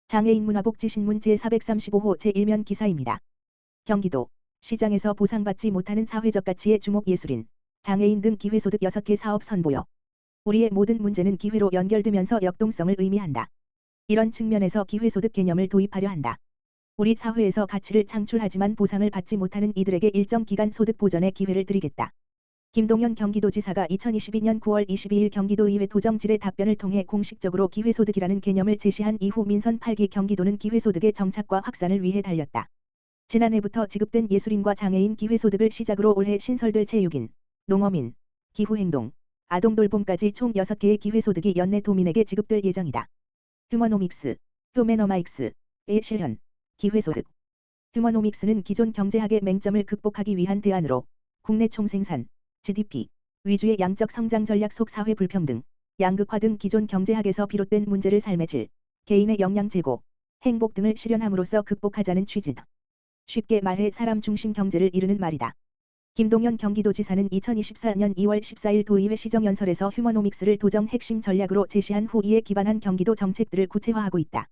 장애인 문화복지신문 제435호 제1면 기사입니다. 경기도 시장에서 보상받지 못하는 사회적 가치의 주목 예술인, 장애인 등 기회소득 6개 사업 선보여. 우리의 모든 문제는 기회로 연결되면서 역동성을 의미한다. 이런 측면에서 기회소득 개념을 도입하려 한다. 우리 사회에서 가치를 창출하지만 보상을 받지 못하는 이들에게 일정 기간 소득 보전의 기회를 드리겠다. 김동연 경기도지사가 2022년 9월 22일 경기도의회 도정질의 답변을 통해 공식적으로 기회소득이라는 개념을 제시한 이후 민선 8기 경기도는 기회소득의 정착과 확산을 위해 달렸다. 지난해부터 지급된 예술인과 장애인 기회소득을 시작으로 올해 신설될 체육인, 농어민, 기후행동, 아동돌봄까지 총 6개의 기회소득이 연내 도민에게 지급될 예정이다. 휴머노믹스, 휴메너마익스의 실현, 기회소득. 휴머노믹스는 기존 경제학의 맹점을 극복하기 위한 대안으로 국내 총생산, GDP 위주의 양적 성장 전략 속 사회 불평등, 양극화 등 기존 경제학에서 비롯된 문제를 삶의 질, 개인의 역량 제고, 행복 등을 실현함으로써 극복하자는 취지다. 쉽게 말해 사람 중심 경제를 이루는 말이다. 김동연 경기도지사는 2024년 2월 14일 도의회 시정연설에서 휴머노믹스를 도정 핵심 전략으로 제시한 후 이에 기반한 경기도 정책들을 구체화하고 있다.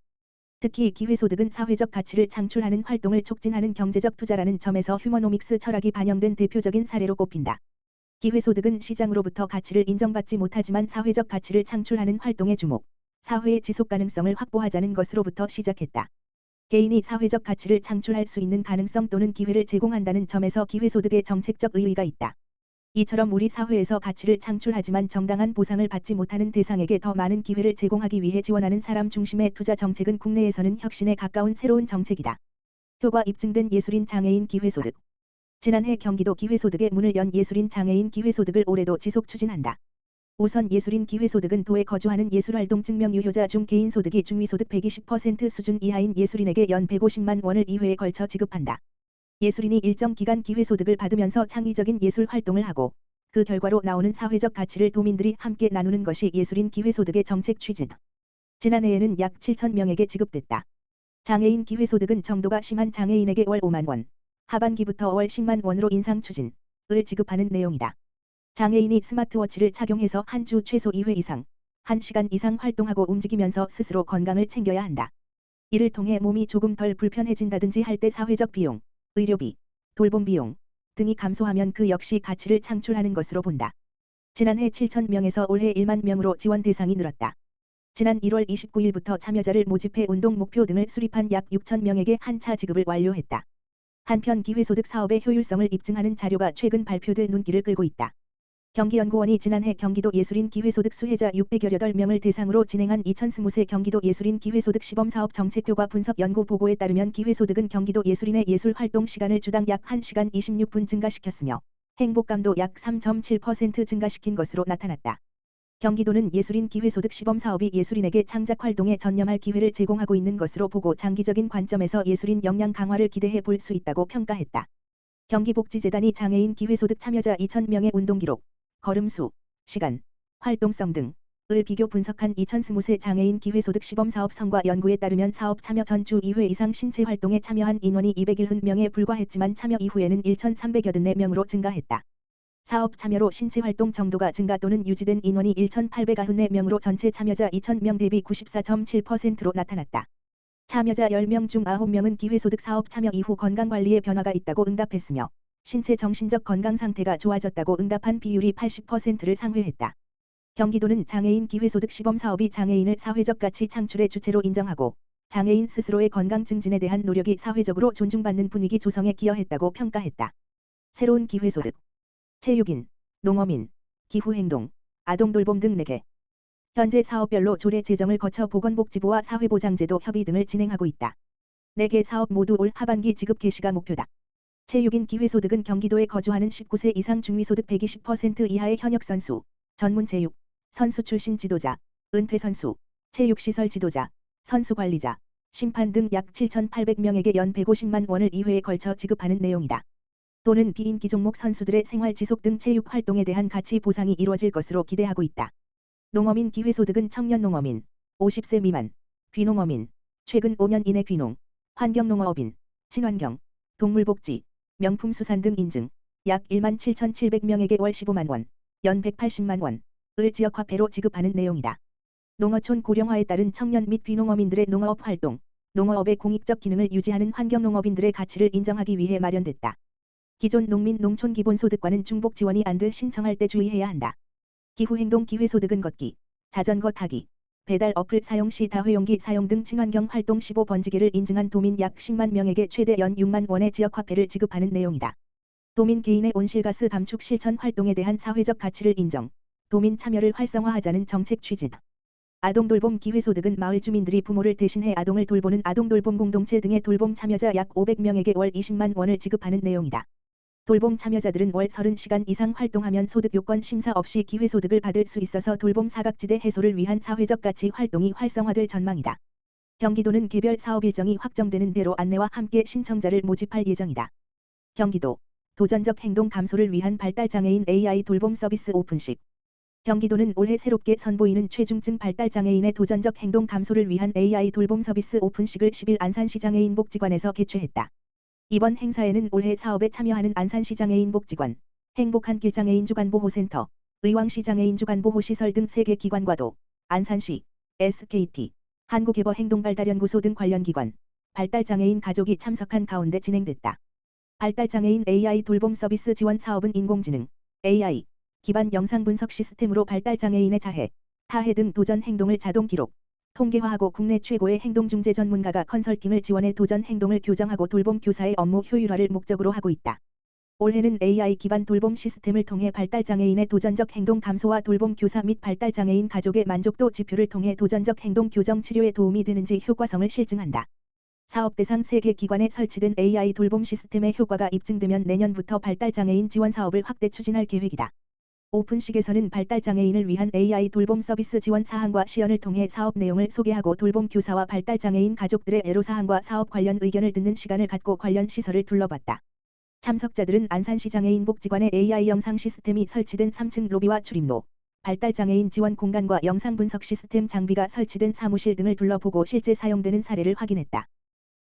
특히 기회소득은 사회적 가치를 창출하는 활동을 촉진하는 경제적 투자라는 점에서 휴머노믹스 철학이 반영된 대표적인 사례로 꼽힌다. 기회소득은 시장으로부터 가치를 인정받지 못하지만 사회적 가치를 창출하는 활동의 주목, 사회의 지속 가능성을 확보하자는 것으로부터 시작했다. 개인이 사회적 가치를 창출할 수 있는 가능성 또는 기회를 제공한다는 점에서 기회소득의 정책적 의의가 있다. 이처럼 우리 사회에서 가치를 창출하지만 정당한 보상을 받지 못하는 대상에게 더 많은 기회를 제공하기 위해 지원하는 사람 중심의 투자 정책은 국내에서는 혁신에 가까운 새로운 정책이다. 효과 입증된 예술인 장애인 기회소득. 지난해 경기도 기회소득의 문을 연 예술인 장애인 기회소득을 올해도 지속 추진한다. 우선 예술인 기회소득은 도에 거주하는 예술활동 증명 유효자 중 개인소득이 중위소득 120% 수준 이하인 예술인에게 연 150만 원을 2회에 걸쳐 지급한다. 예술인이 일정 기간 기회소득을 받으면서 창의적인 예술활동을 하고 그 결과로 나오는 사회적 가치를 도민들이 함께 나누는 것이 예술인 기회소득의 정책 취지다. 지난해에는 약 7,000명에게 지급됐다. 장애인 기회소득은 정도가 심한 장애인에게 월 5만 원, 하반기부터 월 10만 원으로 인상 추진을 지급하는 내용이다. 장애인이 스마트워치를 착용해서 한 주 최소 2회 이상, 1시간 이상 활동하고 움직이면서 스스로 건강을 챙겨야 한다. 이를 통해 몸이 조금 덜 불편해진다든지 할 때 사회적 비용, 의료비, 돌봄 비용 등이 감소하면 그 역시 가치를 창출하는 것으로 본다. 지난해 7,000명에서 올해 1만 명으로 지원 대상이 늘었다. 지난 1월 29일부터 참여자를 모집해 운동 목표 등을 수립한 약 6,000명에게 한 차 지급을 완료했다. 한편 기회소득 사업의 효율성을 입증하는 자료가 최근 발표돼 눈길을 끌고 있다. 경기연구원이 지난해 경기도 예술인 기회소득 수혜자 618명을 대상으로 진행한 2020세 경기도 예술인 기회소득 시범사업 정책효과 분석 연구 보고에 따르면 기회소득은 경기도 예술인의 예술활동 시간을 주당 약 1시간 26분 증가시켰으며 행복감도 약 3.7% 증가시킨 것으로 나타났다. 경기도는 예술인 기회소득 시범사업이 예술인에게 창작활동에 전념할 기회를 제공하고 있는 것으로 보고 장기적인 관점에서 예술인 역량 강화를 기대해 볼 수 있다고 평가했다. 경기복지재단이 장애인 기회소득 참여자 2,000명의 운동기록, 걸음수, 시간, 활동성 등을 비교 분석한 2020세 장애인 기회소득 시범사업 성과 연구에 따르면 사업 참여 전 주 2회 이상 신체 활동에 참여한 인원이 201명에 불과했지만 참여 이후에는 1,384명으로 증가했다. 사업 참여로 신체 활동 정도가 증가 또는 유지된 인원이 1,894명으로 전체 참여자 2,000명 대비 94.7%로 나타났다. 참여자 10명 중 9명은 기회소득 사업 참여 이후 건강관리에 변화가 있다고 응답했으며 신체 정신적 건강 상태가 좋아졌다고 응답한 비율이 80%를 상회했다. 경기도는 장애인 기회소득 시범사업이 장애인을 사회적 가치 창출의 주체로 인정하고 장애인 스스로의 건강 증진에 대한 노력이 사회적으로 존중받는 분위기 조성에 기여했다고 평가했다. 새로운 기회소득. 체육인, 농어민, 기후행동, 아동돌봄 등 4개. 현재 사업별로 조례 제정을 거쳐 보건복지부와 사회보장제도 협의 등을 진행하고 있다. 4개 사업 모두 올 하반기 지급 개시가 목표다. 체육인 기회소득은 경기도에 거주하는 19세 이상 중위소득 120% 이하의 현역선수, 전문체육, 선수 출신 지도자, 은퇴선수, 체육시설 지도자, 선수관리자, 심판 등 약 7,800명에게 연 150만 원을 2회에 걸쳐 지급하는 내용이다. 또는 비인기 종목 선수들의 생활 지속 등 체육 활동에 대한 가치 보상이 이루어질 것으로 기대하고 있다. 농어민 기회소득은 청년 농어민, 50세 미만, 귀농어민, 최근 5년 이내 귀농, 환경농어업인, 친환경, 동물복지, 명품수산 등 인증, 약 17,700명에게 월 15만 원, 연 180만 원을 지역화폐로 지급하는 내용이다. 농어촌 고령화에 따른 청년 및 귀농어민들의 농어업 활동, 농어업의 공익적 기능을 유지하는 환경농업인들의 가치를 인정하기 위해 마련됐다. 기존 농민 농촌기본소득과는 중복 지원이 안 돼 신청할 때 주의해야 한다. 기후행동 기회소득은 걷기, 자전거 타기, 배달 어플 사용 시 다회용기 사용 등 친환경 활동 15번지기를 인증한 도민 약 10만 명에게 최대 연 6만 원의 지역화폐를 지급하는 내용이다. 도민 개인의 온실가스 감축 실천 활동에 대한 사회적 가치를 인정, 도민 참여를 활성화하자는 정책 취지. 아동돌봄 기회소득은 마을 주민들이 부모를 대신해 아동을 돌보는 아동돌봄 공동체 등의 돌봄 참여자 약 500명에게 월 20만 원을 지급하는 내용이다. 돌봄 참여자들은 월 30시간 이상 활동하면 소득 요건 심사 없이 기회소득을 받을 수 있어서 돌봄 사각지대 해소를 위한 사회적 가치 활동이 활성화될 전망이다. 경기도는 개별 사업 일정이 확정되는 대로 안내와 함께 신청자를 모집할 예정이다. 경기도 도전적 행동 감소를 위한 발달장애인 AI 돌봄 서비스 오픈식. 경기도는 올해 새롭게 선보이는 최중증 발달장애인의 도전적 행동 감소를 위한 AI 돌봄 서비스 오픈식을 10일 안산시장애인 복지관에서 개최했다. 이번 행사에는 올해 사업에 참여하는 안산시장애인 복지관, 행복한 길장애인 주간보호센터, 의왕시 장애인 주간보호시설 등 3개 기관과도 안산시, SKT, 한국개버행동발달연구소 등 관련 기관, 발달장애인 가족이 참석한 가운데 진행됐다. 발달장애인 AI 돌봄 서비스 지원 사업은 인공지능, AI, 기반 영상 분석 시스템으로 발달장애인의 자해, 타해 등 도전 행동을 자동 기록, 통계화하고 국내 최고의 행동중재 전문가가 컨설팅을 지원해 도전 행동을 교정하고 돌봄 교사의 업무 효율화를 목적으로 하고 있다. 올해는 AI 기반 돌봄 시스템을 통해 발달장애인의 도전적 행동 감소와 돌봄 교사 및 발달장애인 가족의 만족도 지표를 통해 도전적 행동 교정 치료에 도움이 되는지 효과성을 실증한다. 사업 대상 3개 기관에 설치된 AI 돌봄 시스템의 효과가 입증되면 내년부터 발달장애인 지원 사업을 확대 추진할 계획이다. 오픈식에서는 발달장애인을 위한 AI 돌봄 서비스 지원 사항과 시연을 통해 사업 내용을 소개하고 돌봄 교사와 발달장애인 가족들의 애로사항과 사업 관련 의견을 듣는 시간을 갖고 관련 시설을 둘러봤다. 참석자들은 안산시 장애인 복지관의 AI 영상 시스템이 설치된 3층 로비와 출입로, 발달장애인 지원 공간과 영상 분석 시스템 장비가 설치된 사무실 등을 둘러보고 실제 사용되는 사례를 확인했다.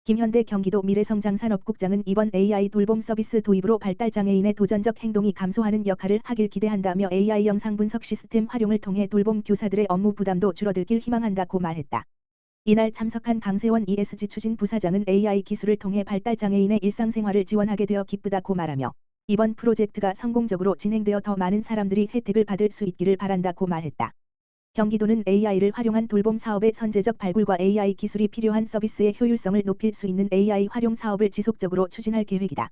김현대 경기도 미래성장산업국장은 이번 AI 돌봄 서비스 도입으로 발달장애인의 도전적 행동이 감소하는 역할을 하길 기대한다며 AI 영상 분석 시스템 활용을 통해 돌봄 교사들의 업무 부담도 줄어들길 희망한다고 말했다. 이날 참석한 강세원 ESG 추진 부사장은 AI 기술을 통해 발달장애인의 일상생활을 지원하게 되어 기쁘다고 말하며 이번 프로젝트가 성공적으로 진행되어 더 많은 사람들이 혜택을 받을 수 있기를 바란다고 말했다. 경기도는 AI를 활용한 돌봄 사업의 선제적 발굴과 AI 기술이 필요한 서비스의 효율성을 높일 수 있는 AI 활용 사업을 지속적으로 추진할 계획이다.